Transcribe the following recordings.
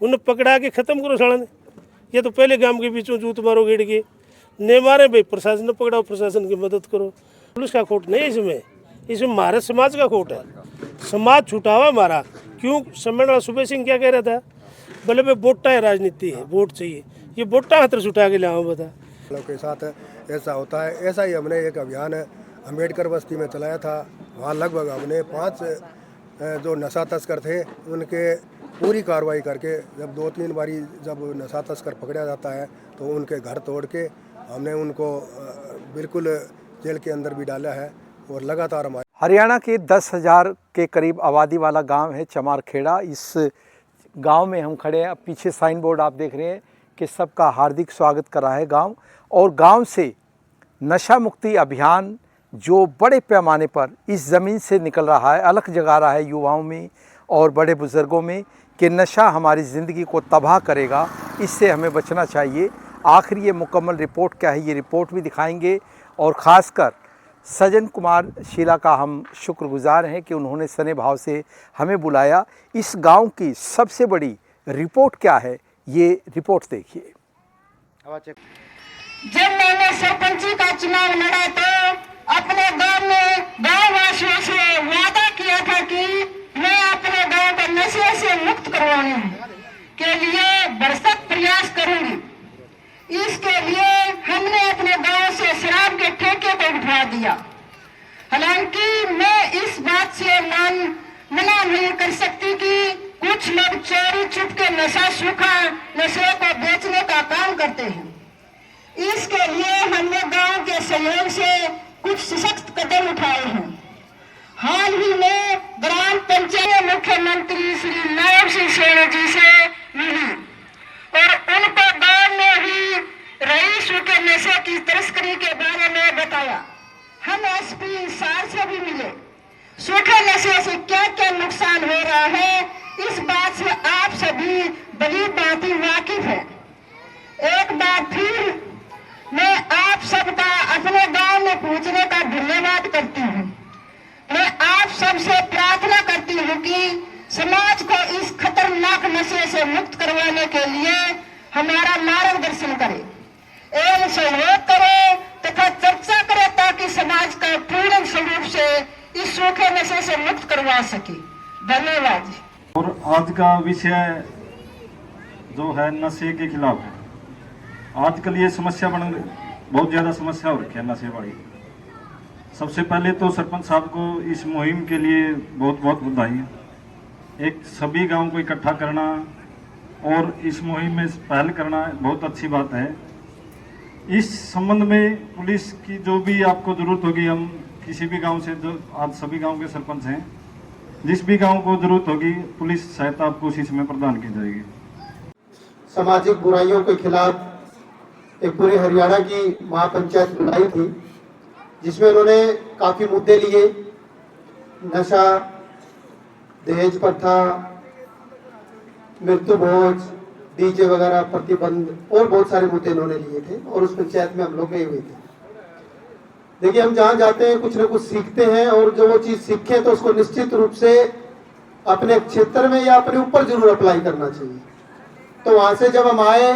उन्हें पकड़ा के ख़त्म करो साला ने। ये तो पहले गांव के बीचों जूत मारो गेड़ के ने मारे भाई, प्रशासन ने पकड़ाओ, प्रशासन की मदद करो। पुलिस का खोट नहीं इसमें, इसमें हमारे समाज का खोट है। समाज छुटा हुआ हमारा। क्यों सम्मेलन सुबह सिंह क्या कह रहा था, बोले भाई वोटा है, राजनीति है, वोट चाहिए, ये वोटा हाथ छुटा के लाओ बता। के साथ ऐसा होता है। ऐसा ही हमने एक अभियान अम्बेडकर बस्ती में चलाया था। वहाँ लगभग हमने 5 जो नशा तस्कर थे उनके पूरी कार्रवाई करके, जब 2-3 बारी जब नशा तस्कर पकड़ा जाता है तो उनके घर तोड़ के हमने उनको बिल्कुल जेल के अंदर भी डाला है। और लगातार हमारे हरियाणा के 10,000 के करीब आबादी वाला गांव है चमारखेड़ा। इस गांव में हम खड़े हैं। अब पीछे साइन बोर्ड आप देख रहे हैं कि सबका हार्दिक स्वागत कर रहा है गांव। और गांव से नशा मुक्ति अभियान जो बड़े पैमाने पर इस ज़मीन से निकल रहा है, अलग जगा रहा है युवाओं में और बड़े बुज़ुर्गों में कि नशा हमारी ज़िंदगी को तबाह करेगा, इससे हमें बचना चाहिए। आखिर ये मुकम्मल रिपोर्ट क्या है, ये रिपोर्ट भी दिखाएंगे। और ख़ासकर सज्जन कुमार शीला का हम शुक्रगुजार हैं कि उन्होंने सने भाव से हमें बुलाया। इस गांव की सबसे बड़ी रिपोर्ट क्या है, ये रिपोर्ट देखिए। जब मैंने सरपंची का चुनाव लड़ा तो अपने गांव में गांव वासियों से वादा किया था कि मैं अपने गांव को नशे से मुक्त करवाने के लिए भरसक प्रयास करूंगी। इसके लिए हमने अपने गांव से शराब के ठेके को उठवा दिया। हालांकि मैं इस बात से मना नहीं कर सकती कि कुछ लोग चोरी छुप के नशा सूखा नशे को बेचने का काम करते हैं। इसके लिए हमने गांव के सहयोग से कुछ सशक्त कदम उठाए हैं। हाल ही में ग्राम पंचायत मुख्यमंत्री श्री नायब सिंह सेना जी से मिली और उनको गांव में ही रईसों के नशे की तस्करी के बारे में बताया। हम एसपी सार से भी मिले। सूखे नशे से क्या क्या नुकसान हो रहा है, इस बात से आप सभी भली भांति वाकिफ है। एक बार फिर मैं आप सबका अपने गांव में पहुंचने का धन्यवाद करती हूँ। मैं आप सबसे प्रार्थना करती हूँ कि समाज को इस खतरनाक नशे से मुक्त करवाने के लिए हमारा मार्गदर्शन करें एवं सहयोग करें तथा चर्चा करें ताकि समाज का पूर्ण स्वरूप से इस सूखे नशे से मुक्त करवा सके। धन्यवाद। और आज का विषय जो है नशे के खिलाफ है। आजकल ये समस्या बहुत ज़्यादा समस्या हो रखी है नशे वाली। सबसे पहले तो सरपंच साहब को इस मुहिम के लिए बहुत बहुत बधाई। एक सभी गांव को इकट्ठा करना और इस मुहिम में पहल करना बहुत अच्छी बात है। इस संबंध में पुलिस की जो भी आपको ज़रूरत होगी, हम किसी भी गांव से, जो आज सभी गांव के सरपंच हैं, जिस भी गांव को ज़रूरत होगी पुलिस सहायता आपको उसी समय प्रदान की जाएगी। सामाजिक बुराइयों के खिलाफ एक पूरे हरियाणा की महापंचायत बुलाई थी, जिसमें उन्होंने काफ़ी मुद्दे लिए। नशा, दहेज प्रथा, मृत्यु भोज, डीजे वगैरह प्रतिबंध और बहुत सारे मुद्दे उन्होंने लिए थे और उस पंचायत में हम लोग गए हुए थे। देखिए, हम जहाँ जाते हैं कुछ न कुछ सीखते हैं और जो वो चीज़ सीखें तो उसको निश्चित रूप से अपने क्षेत्र में या अपने ऊपर जरूर अप्लाई करना चाहिए। तो वहाँ से जब हम आए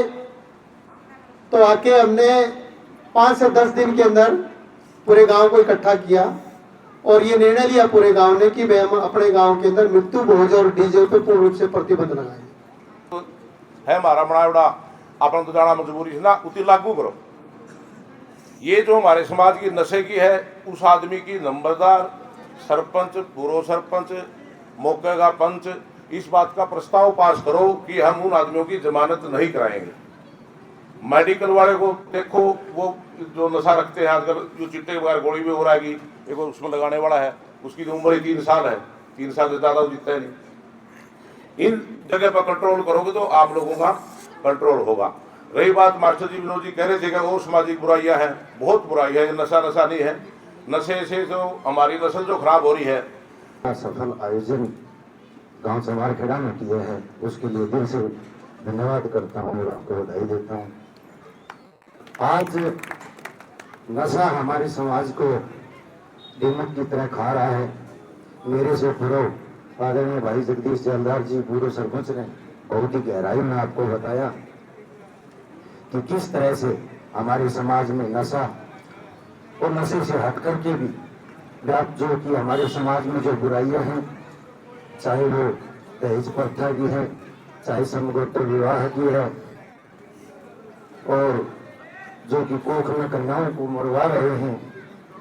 तो आके हमने 5 से 10 दिन के अंदर पूरे गांव को इकट्ठा किया और ये निर्णय लिया पूरे गांव ने कि हम अपने गांव के अंदर मृत्यु भोज और डीजे पे पूर्ण रूप से प्रतिबंध लगाए। है हमारा बनावड़ा अपन तो जाना मजबूरी है ना, उतनी लागू करो। ये जो हमारे समाज की नशे की है, उस आदमी की नंबरदार सरपंच, पूर्व सरपंच, मौके का पंच इस बात का प्रस्ताव पास करो कि हम उन आदमियों की जमानत नहीं कराएंगे। मेडिकल वाले को देखो, वो जो नशा रखते हैं आजकल, जो चिट्टे बगैर गोली भी हो रहा है, एक उसमें लगाने वाला है, उसकी उम्र ही 3 साल है, 3 साल से ज़्यादा जीतता है नहीं। इन जगह पर कंट्रोल करोगे तो आप लोगों का कंट्रोल होगा। रही बात मास्टर जी विनोद जी कह रहे थे कि वो सामाजिक बुराइयां हैं, बहुत बुराई है, नशा नहीं है। नशे से जो हमारी नस्ल जो खराब हो रही है। सफल आयोजन गांव चमारखेड़ा में किया है, उसके लिए दिल से धन्यवाद करता हूँ और आपको बधाई देता हूँ। आज नशा हमारे समाज को दीमक की तरह खा रहा है। मेरे से पूर्व आदरणीय भाई जगदीश जलदार जी पूर्व सरपंच ने बहुत ही गहराई में आपको बताया कि किस तरह से हमारे समाज में नशा और नशे से हट करके भी जो कि हमारे समाज में जो बुराइयां हैं, चाहे वो दहेज प्रथा की है, चाहे समगोत्र विवाह की है, और जो कि कोख में कन्याओं को मरवा रहे हैं,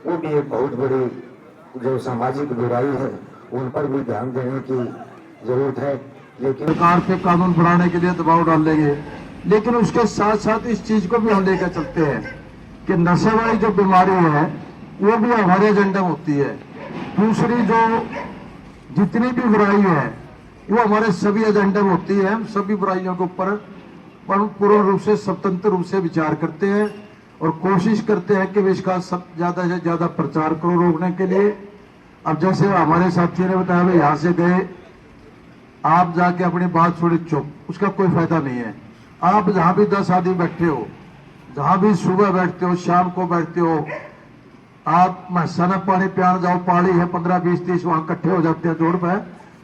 वो भी एक बहुत बड़ी जो सामाजिक बुराई है, उन पर भी ध्यान देने की जरूरत है। लेकिन सरकार पे कानून बढ़ाने के लिए दबाव डालेंगे, लेकिन उसके साथ साथ इस चीज को भी हम लेकर चलते हैं कि नशे वाली जो बीमारी है वो भी हमारे एजेंडे में होती है। दूसरी जो जितनी भी बुराई है वो हमारे सभी एजेंडे में होती है। हम सभी बुराइयों के ऊपर पूर्ण रूप से स्वतंत्र रूप से विचार करते हैं और कोशिश करते हैं कि इसका ज्यादा से ज्यादा प्रचार करो रोकने के लिए। अब जैसे हमारे साथी ने बताया, भाई यहाँ से गए, आप जाके अपनी बात छोड़ी चुप, उसका कोई फायदा नहीं है। आप जहां भी 10 आदमी बैठे हो, जहां भी सुबह बैठते हो, शाम को बैठते हो, आप महसाना पानी प्यार जाओ, पहाड़ी है 15, 20, 30 वहां इकट्ठे हो जाते हैं जोड़ पे,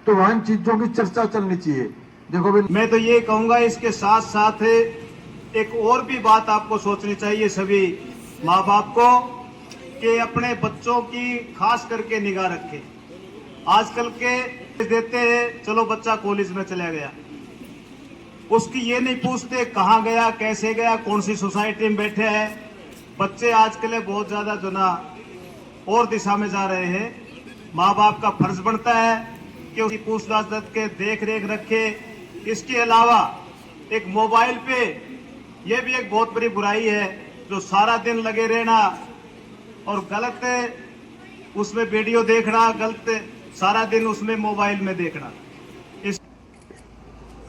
तो वहां इन चीजों की चर्चा चलनी चाहिए। देखो भाई, मैं तो ये कहूंगा इसके साथ साथ एक और भी बात आपको सोचनी चाहिए सभी माँ बाप को, कि अपने बच्चों की खास करके निगाह रखें। आजकल के देते हैं, चलो बच्चा कॉलेज में चला गया, उसकी ये नहीं पूछते कहाँ गया, कैसे गया, कौन सी सोसाइटी में बैठे हैं। बच्चे आजकल बहुत ज्यादा जो ना और दिशा में जा रहे हैं। माँ बाप का फर्ज बनता है कि उसकी पूछताछ करके देख रेख रखे। इसके अलावा एक मोबाइल पे ये भी एक बहुत बड़ी बुराई है, जो सारा दिन लगे रहना और गलत उसमें वीडियो देखना, गलत सारा दिन उसमें मोबाइल में देखना।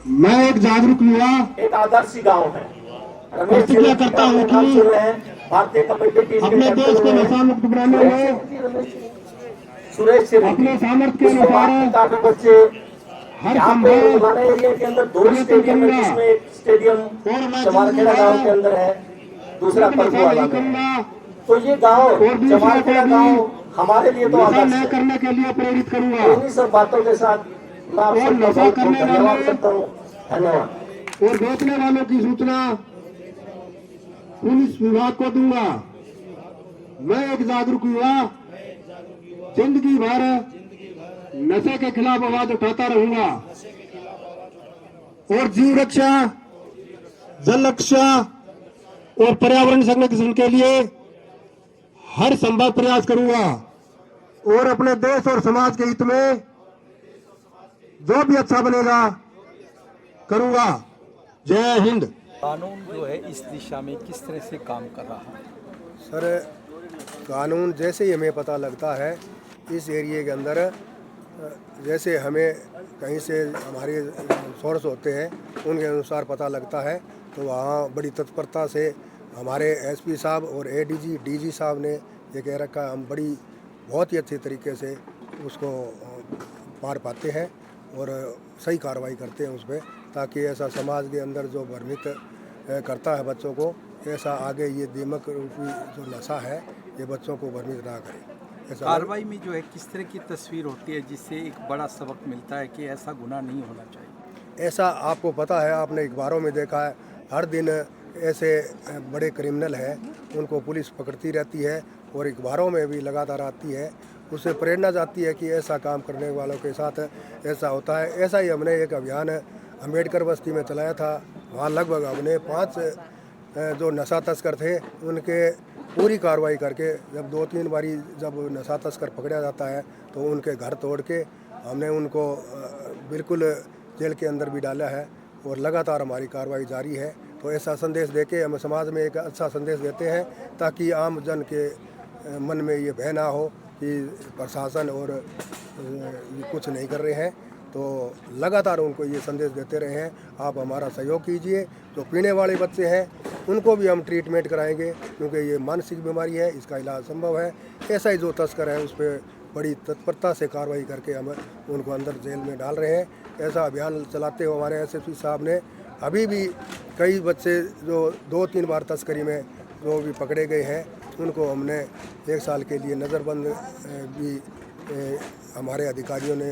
मैं एक जागरूक युवा, एक आदर्श गांव है। प्रतिज्ञा करता हूँ कि भारतीय कबड्डी टीम अपने देश को नशा मुक्त बनाने में सुरेश अपने सामर्थ्य के अनुसार काफी बच्चे हर संभव एरिया के अंदर 2 स्टेडियम है, जिसमें एक स्टेडियम चमारखेड़ा गांव के अंदर है, दूसरा परसुवाला में। तो ये गांव चमारखेड़ा गांव हमारे लिए तो आदर्श न है। करने के लिए प्रेरित करूंगा। इन्हीं सब बातों के साथ मैं आप सबका बहुत बहुत धन्यवाद करता हूँ। धन्यवाद। और बेचने वालों की सूचना पुलिस विभाग को दूंगा। मैं एक जागरूक युवा जिंदगी भर नशे के खिलाफ आवाज उठाता रहूंगा और जीव रक्षा, जल रक्षा और पर्यावरण संरक्षण के लिए हर संभव प्रयास करूंगा और अपने देश और समाज के हित में जो भी अच्छा बनेगा करूंगा। जय हिंद। कानून जो है इस दिशा में किस तरह से काम कर रहा है? सर, कानून जैसे ही हमें पता लगता है इस एरिए के अंदर, जैसे हमें कहीं से हमारे सोर्स होते हैं उनके अनुसार पता लगता है, तो वहाँ बड़ी तत्परता से हमारे एसपी साहब और एडीजी डीजी साहब ने ये कह रखा है, हम बहुत ही अच्छे तरीके से उसको पार पाते हैं और सही कार्रवाई करते हैं उस पर, ताकि ऐसा समाज के अंदर जो भ्रमित करता है बच्चों को, ऐसा आगे ये दीमक रूपी जो नशा है ये बच्चों को भ्रमित ना करे। ऐसा कार्रवाई में जो है किस तरह की तस्वीर होती है जिससे एक बड़ा सबक मिलता है कि ऐसा गुनाह नहीं होना चाहिए? ऐसा आपको पता है, आपने अखबारों में देखा है, हर दिन ऐसे बड़े क्रिमिनल हैं उनको पुलिस पकड़ती रहती है और अखबारों में भी लगातार आती है। उससे प्रेरणा जाती है कि ऐसा काम करने वालों के साथ ऐसा होता है। ऐसा ही हमने एक अभियान अम्बेडकर बस्ती में चलाया था। वहाँ लगभग हमने 5 जो नशा तस्कर थे उनके पूरी कार्रवाई करके, जब 2-3 बारी जब नशा तस्कर पकड़ा जाता है तो उनके घर तोड़ के हमने उनको बिल्कुल जेल के अंदर भी डाला है और लगातार हमारी कार्रवाई जारी है। तो ऐसा संदेश देके हम समाज में एक अच्छा संदेश देते हैं, ताकि आम जन के मन में ये भय ना हो कि प्रशासन और कुछ नहीं कर रहे हैं। तो लगातार उनको ये संदेश देते रहे हैं, आप हमारा सहयोग कीजिए। जो पीने वाले बच्चे हैं उनको भी हम ट्रीटमेंट कराएंगे, क्योंकि ये मानसिक बीमारी है, इसका इलाज संभव है। ऐसा ही जो तस्कर है उस पर बड़ी तत्परता से कार्रवाई करके हम उनको अंदर जेल में डाल रहे हैं। ऐसा अभियान चलाते हुए हमारे एसएसपी साहब ने अभी भी कई बच्चे जो 2-3 बार तस्करी में जो भी पकड़े गए हैं उनको हमने 1 साल के लिए नज़रबंद भी हमारे अधिकारियों ने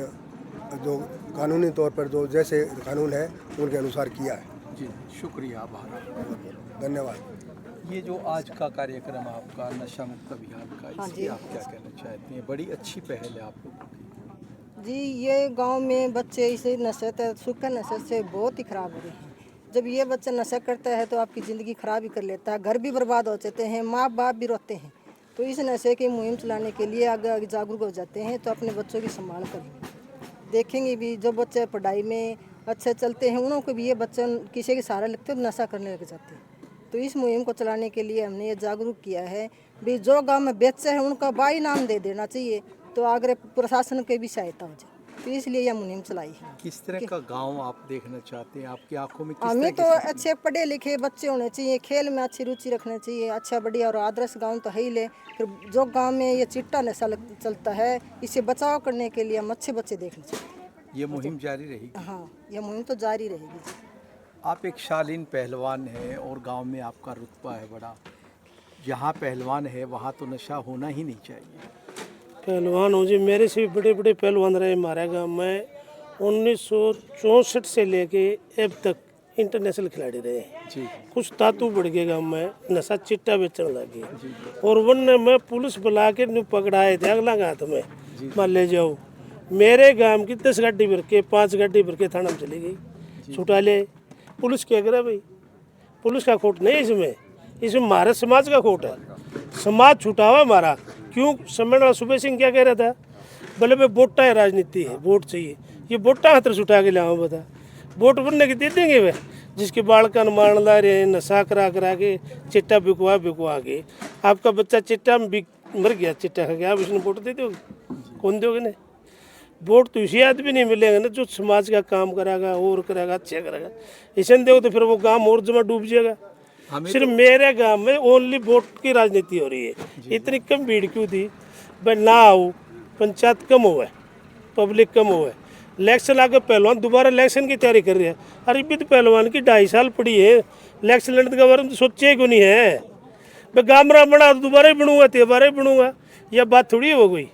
जो कानूनी तौर पर जो जैसे कानून है उनके अनुसार किया है। जी शुक्रिया, आभार। धन्यवाद। ये जो आज का कार्यक्रम आपका नशा मुक्त अभियान का, इससे आप क्या कहना चाहते हैं? बड़ी अच्छी पहल है आप लोगों की। जी ये गांव में बच्चे इसे नशे सूखे नशे से बहुत ही ख़राब हो रहे हैं। जब ये बच्चा नशा करता है तो आपकी ज़िंदगी ख़राब ही कर लेता है, घर भी बर्बाद हो जाते हैं, माँ बाप भी रोते हैं। तो इस नशे की मुहिम चलाने के लिए आगे आगे जागरूक हो जाते हैं, तो अपने बच्चों की संभाल करेंगे, देखेंगे भी। जो बच्चे पढ़ाई में अच्छे चलते हैं उनको भी ये बच्चे किसी के सहारा लगते हैं, नशा करने लग जाते हैं। तो इस मुहिम को चलाने के लिए हमने ये जागरूक किया है भी जो गांव में बेचे हैं उनका बाई नाम दे देना चाहिए, तो आगे प्रशासन की भी सहायता हो जाए। तो इसलिए यह मुहिम चलाई है। किस तरह का गांव आप देखना चाहते हैं? आपकी आंखों में किस हमें तरह तो की अच्छे पढ़े लिखे बच्चे होने चाहिए, खेल में अच्छी रुचि रखनी चाहिए, अच्छा बढ़िया और आदर्श गांव तो है ही ले। फिर जो गांव में ये चिट्टा नशा चलता है, इसे बचाव करने के लिए हम अच्छे बच्चे देखने चाहिए। ये मुहिम जारी रहेगी? हाँ, यह मुहिम तो जारी रहेगी जी। आप एक शालीन पहलवान हैं और गांव में आपका रुतबा है बड़ा। जहाँ पहलवान है वहाँ तो नशा होना ही नहीं चाहिए। पहलवान हो जी, मेरे से भी बड़े बड़े पहलवान रहे हमारे गांव में। 1964 से लेके अब तक इंटरनेशनल खिलाड़ी रहे हैं। कुछ तातू बढ़ गए गांव में, नशा चिट्टा बेचने लगे और वरना मैं पुलिस बुला के न्यू पकड़ाए थे अगला हाथ में, मान ले जाओ। मेरे गांव की 10 गाड़ी भर के 5 गाड़ी भर के थाना में चली गई, छुटा ले। पुलिस क्या करे भाई? पुलिस का खोट नहीं इसमें, इसमें हमारे समाज का खोट है। समाज छुटा हुआ हमारा। क्यों? सम्मेलन सुबह सिंह क्या कह रहा था? बोले भाई वोटा है, राजनीति है, वोट चाहिए। ये वोटा हाथ छुटा के लाओ, बता वोट बनने के दे देंगे वे? जिसके बाल कान मारने ला रहे, नशा करा करा के, चिट्टा बिकवा के। आपका बच्चा चिट्टा में मर गया, चिट्टा खा गया, आप इसने वोट दे दोगे? कौन दोगे? नहीं, वोट तो इसी आदमी नहीं मिलेगा ना जो समाज का काम करेगा और करेगा, अच्छा करेगा। इसे दो तो फिर वो काम और जमा डूब जाएगा। सिर्फ मेरे गांव में ओनली वोट की राजनीति हो रही है। इतनी कम भीड़ क्यों थी भाई? ना आओ, पंचायत कम हुआ है, पब्लिक कम हुआ है। इलेक्शन आके पहलवान दोबारा इलेक्शन की तैयारी कर रहे हैं। अरे भी तो पहलवान की 2.5 साल पड़ी है, इलेक्शन लड़ने के बारे में तो सोचे क्यों नहीं है? मैं गामरा बना दोबारा ही बनूंगा, दोबारा ही बनूंगा, यह बात थोड़ी हो गई।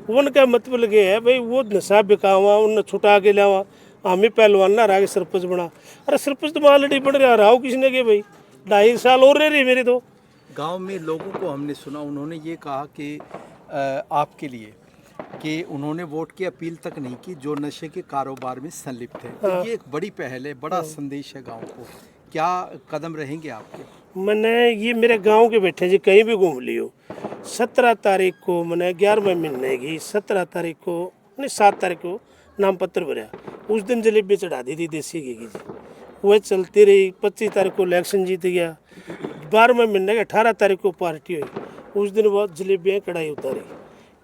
उनका मतलब ये है भाई वो नशा बिकावा, उन छुटा के लावा, हमें पहलवान ना रहा सरपंच बना। अरे सरपंच तो ऑलरेडी बन रहा रहा किसने के भाई? 2.5 साल और रह रही मेरी तो। गांव में लोगों को हमने सुना, उन्होंने ये कहा कि आपके लिए कि उन्होंने वोट की अपील तक नहीं की जो नशे के कारोबार में संलिप्त है। तो ये एक बड़ी पहल है, बड़ा संदेश है गांव को। क्या कदम रहेंगे आपके? मैंने ये मेरे गांव के बैठे जी, कहीं भी घूम लियो। 17 तारीख को मैंने 11वें महीने की 17 तारीख को नहीं 7 तारीख को नाम पत्र भरा। उस दिन जलेबी चढ़ा दी थी देसी घी की जी, वह चलती रही। 25 तारीख को इलेक्शन जीत गया। 12वें महीने के 18 तारीख को पार्टी हुई। उस दिन बहुत जलेबियाँ कढ़ाई उतारी।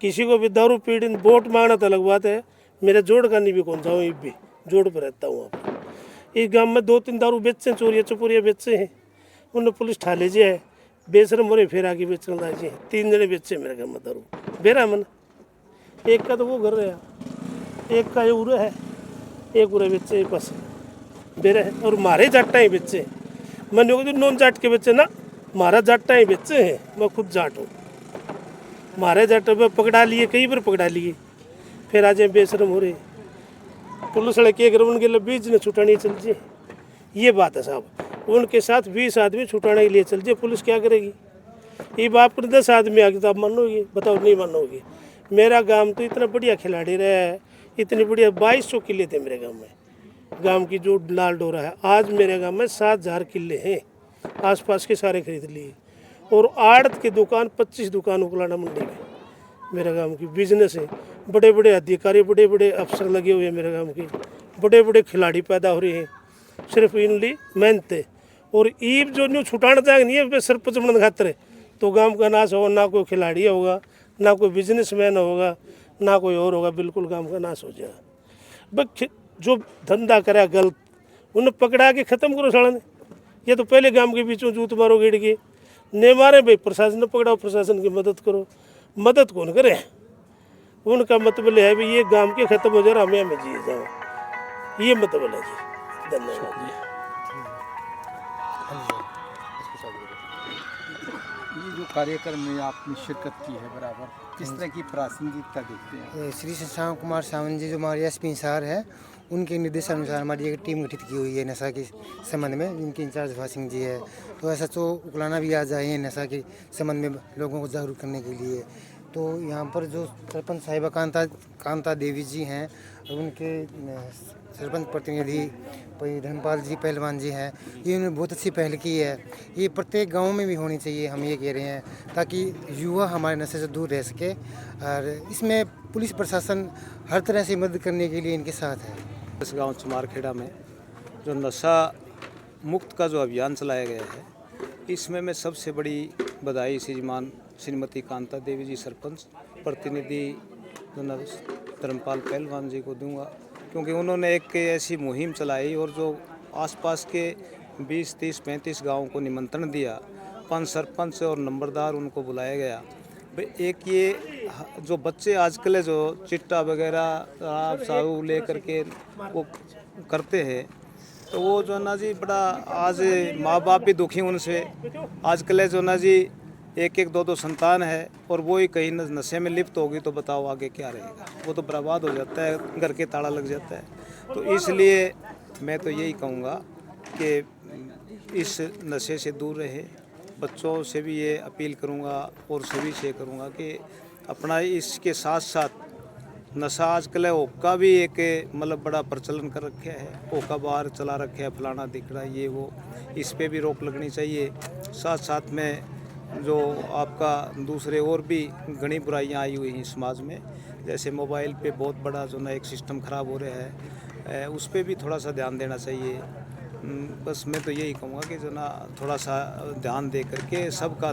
किसी को भी दारू पीड़ी वोट मांगना तो अलग बात है। मेरा जोड़ का नहीं भी कौन सा हूँ, भी जोड़ पर रहता हूँ। आप इस गाँव में 2-3 दारू बेचे, चोरिया चपोरिया बेचे हैं, उन्हें पुलिस ठा लीजिए है, बेशरम हो रहे फिर आगे बेचने लाए। 3 जने बेचे मेरे गाँव में दारू बेरा मन। एक का तो वो घर रहा, एक का ये उरे है, एक उरे बेचे बस बेरे है। और मारे जाटा ही बेचे, मैंने कहा नॉन जाट के बेचे ना, मारा जाटा ही बेचे हैं। मैं खुद जाट हूँ, मारे जाट पे पकड़ा लिए, कई बार पकड़ा लिए, फिर आज बेशरम हो रहे। पुलिस लड़के अगर उनके लिए 20 ने छुटानी चल जाए, ये बात है साहब। उनके साथ 20 आदमी छुटाने के लिए चल जाए, पुलिस क्या करेगी? ये बाप पर 10 आदमी आगे तो आप मानोगे? बताओ नहीं मानोगे? मेरा गांव तो इतना बढ़िया खिलाड़ी रहा है, इतनी बढ़िया 2200 किले थे मेरे गांव में। गांव की जो लाल डोरा है, आज मेरे गांव में 7000 किले हैं, आसपास के सारे खरीद लिए। और आड़त की दुकान 25 दुकान उकलाना मंडी में मेरे गांव की बिजनेस है। बड़े बड़े अधिकारी, बड़े बड़े अफसर लगे हुए हैं मेरे गांव के, बड़े बड़े खिलाड़ी पैदा हो रहे हैं, सिर्फ इनली मेहनत है। और ईब जो न्यू छुटाना चाहेंगे नहीं है सरपंच बनने खातर, तो गांव का नाश होगा, ना कोई खिलाड़ी होगा, ना कोई बिजनेसमैन होगा, ना कोई और होगा, बिल्कुल गांव का नाश हो जाएगा। बस जो धंधा करा गलत उन्हें पकड़ा के ख़त्म करो साढ़े। ये तो पहले गांव के बीचों जूत मारो गिड़ के ने मारे भाई, प्रशासन ने पकड़ाओ, प्रशासन की मदद करो। मदद कौन करे? उनका मतलब है भाई ये गांव के ख़त्म हो जाए, हमें जिए जाओ, ये मतलब है जी। धन्यवाद। ये जो कार्यक्रम में आपने शिरकत की है बराबर, किस तरह की प्रासंगिकता देखते हैं? श्री श्याम कुमार सावंत जी जो हमारे एसपी इंसार है, उनके निर्देशानुसार हमारी एक टीम गठित की हुई है नशा के संबंध में, जिनके इंचार्ज भा सिंह जी है। तो ऐसा तो उकलाना भी आज आए हैं नशा के संबंध में लोगों को जागरूक करने के लिए। तो यहाँ पर जो सरपंच साहिबा कांता देवी जी हैं और उनके सरपंच प्रतिनिधि धर्मपाल जी पहलवान जी हैं, ये उन्होंने बहुत अच्छी पहल की है। ये प्रत्येक गांव में भी होनी चाहिए, हम ये कह रहे हैं, ताकि युवा हमारे नशे से दूर रह सके। और इसमें पुलिस प्रशासन हर तरह से मदद करने के लिए इनके साथ है। इस गांव चमारखेड़ा में जो नशा मुक्त का जो अभियान चलाया गया है, इसमें मैं सबसे बड़ी बधाई श्रीमती कांता देवी जी सरपंच प्रतिनिधि धर्मपाल पहलवान जी को दूंगा, क्योंकि उन्होंने एक ऐसी मुहिम चलाई और जो आसपास के 20, 30, 35 गाँव को निमंत्रण दिया, 5 सरपंच और नंबरदार उनको बुलाया गया। एक ये जो बच्चे आजकल जो चिट्टा वगैरह साहू ले करके वो करते हैं, तो वो जो ना जी बड़ा आज माँ बाप भी दुखी उनसे। आजकल जो ना जी 1-1, 2-2 संतान है और वो ही कहीं नशे में लिप्त होगी तो बताओ आगे क्या रहेगा, वो तो बर्बाद हो जाता है, घर के ताला लग जाता है। तो इसलिए मैं तो यही कहूँगा कि इस नशे से दूर रहे। बच्चों से भी ये अपील करूँगा और सभी से करूँगा कि अपना इसके साथ साथ नशा आजकल होक्का भी एक मतलब बड़ा प्रचलन कर रखे है, होक्का बाहर चला रखे है, फलाना दिख रहा है, ये वो, इस पे भी रोक लगनी चाहिए। साथ साथ में जो आपका दूसरे और भी घनी बुराइयां आई हुई हैं समाज में, जैसे मोबाइल पे बहुत बड़ा जो ना एक सिस्टम ख़राब हो रहा है, उस पे भी थोड़ा सा ध्यान देना चाहिए। बस मैं तो यही कहूँगा कि जो ना थोड़ा सा ध्यान दे करके सबका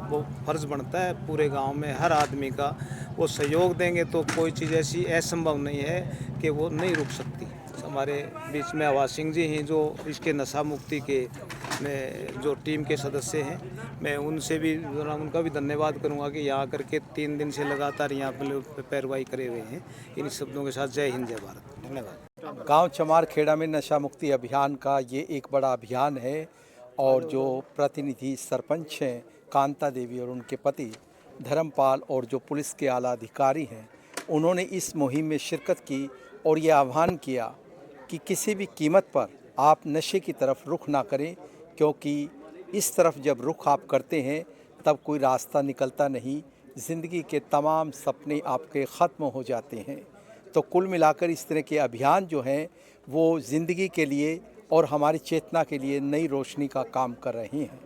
वो फ़र्ज़ बनता है, पूरे गांव में हर आदमी का वो सहयोग देंगे तो कोई चीज़ ऐसी असंभव नहीं है कि वो नहीं रुक सकती। हमारे बीच में आवाज सिंह जी हैं जो इसके नशा मुक्ति के में जो टीम के सदस्य हैं, मैं उनसे भी उनका भी धन्यवाद करूंगा कि यहाँ करके 3 दिन से लगातार यहाँ पर पैरवाई करे हुए हैं। इन शब्दों के साथ जय हिंद जय भारत, धन्यवाद। गांव चमारखेड़ा में नशा मुक्ति अभियान का ये एक बड़ा अभियान है और जो प्रतिनिधि सरपंच हैं कांता देवी और उनके पति धर्मपाल और जो पुलिस के आला अधिकारी हैं, उन्होंने इस मुहिम में शिरकत की और ये आह्वान किया कि किसी भी कीमत पर आप नशे की तरफ रुख ना करें, क्योंकि इस तरफ जब रुख आप करते हैं तब कोई रास्ता निकलता नहीं, ज़िंदगी के तमाम सपने आपके ख़त्म हो जाते हैं। तो कुल मिलाकर इस तरह के अभियान जो हैं वो ज़िंदगी के लिए और हमारी चेतना के लिए नई रोशनी का काम कर रहे हैं।